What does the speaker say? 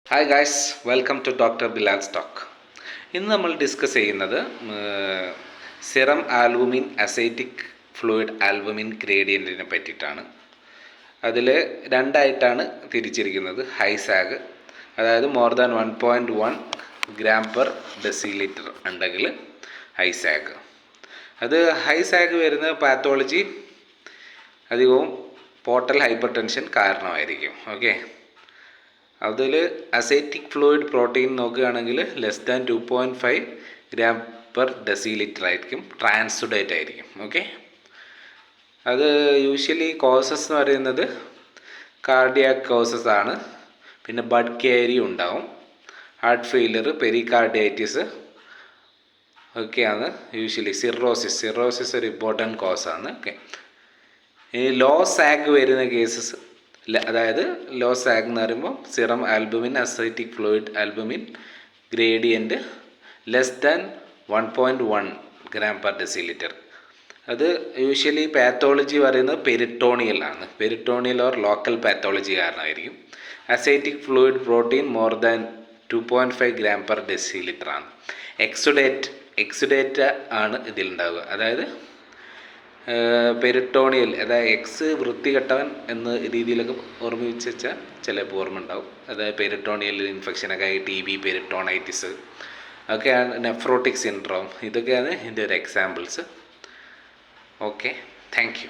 Hi guys, welcome to doctor Bilal's talk. ഇന്ന് നമ്മൾ discuss ചെയ്യുന്നത് serum albumin ascitic fluid albumin ഗ്രേഡിയൻറ്റിനെ പറ്റിയിട്ടാണ്. അതിൽ രണ്ടായിട്ടാണ് തിരിച്ചിരിക്കുന്നത്. ഹൈസാഗ്, അതായത് more than 1.1 gram per decilitre ഉണ്ടെങ്കിൽ ഹൈസാഗ്. അത് ഹൈസാഗ് വരുന്ന പാത്തോളജി അധികവും പോർട്ടൽ ഹൈപ്പർ ടെൻഷൻ കാരണമായിരിക്കും. ഓക്കെ, അതിൽ അസൈറ്റിക് ഫ്ലൂയിഡ് പ്രോട്ടീൻ നോക്കുകയാണെങ്കിൽ less than 2.5 gram per decilitre ആയിരിക്കും, ട്രാൻസുഡേറ്റ് ആയിരിക്കും. ഓക്കെ, അത് യൂഷ്വലി കോസസ് എന്ന് പറയുന്നത് കാർഡിയാക് കോസസ് ആണ്. പിന്നെ ബഡ് കേരി ഉണ്ടാവും, ഹാർട്ട് ഫെയിലർ, പെരികാർഡൈറ്റിസ് ഒക്കെയാണ് യൂഷ്വലി. സിറോസിസ് ഒരു ഇമ്പോർട്ടൻറ്റ് കോസാണ്. ഓക്കെ, ഈ ലോ സാഗ് വരുന്ന കേസസ്, അതായത് ലോ സാഗ് എന്ന് പറയുമ്പോൾ serum albumin ascitic fluid albumin gradient less than 1.1 gram per decilitre. അത് യൂഷ്വലി പാത്തോളജി പറയുന്നത് പെരിട്ടോണിയൽ ആണ്. പെരിട്ടോണിയൽ ഓർ ലോക്കൽ പാത്തോളജി കാരണമായിരിക്കും. Ascitic fluid protein more than 2.5 gram per decilitre ആണ്. Exudate ആണ് ഇതിലുണ്ടാവുക. അതായത് പെരിട്ടോണിയൽ, അതായത് എക്സ് വൃത്തികെട്ടവൻ എന്ന രീതിയിലൊക്കെ ഓർമ്മിച്ച് വെച്ചാൽ ചിലപ്പോൾ ഓർമ്മ ഉണ്ടാവും. അതായത് പെരിട്ടോണിയൽ ഇൻഫെക്ഷനൊക്കെ ആയി ടി ബി, പെരിട്ടോണൈറ്റിസ് ഒക്കെയാണ്, നെഫ്രോട്ടിക് സിൻഡ്രോം, ഇതൊക്കെയാണ് ഇതിൻ്റെ ഒരു എക്സാമ്പിൾസ്. Okay, thank you.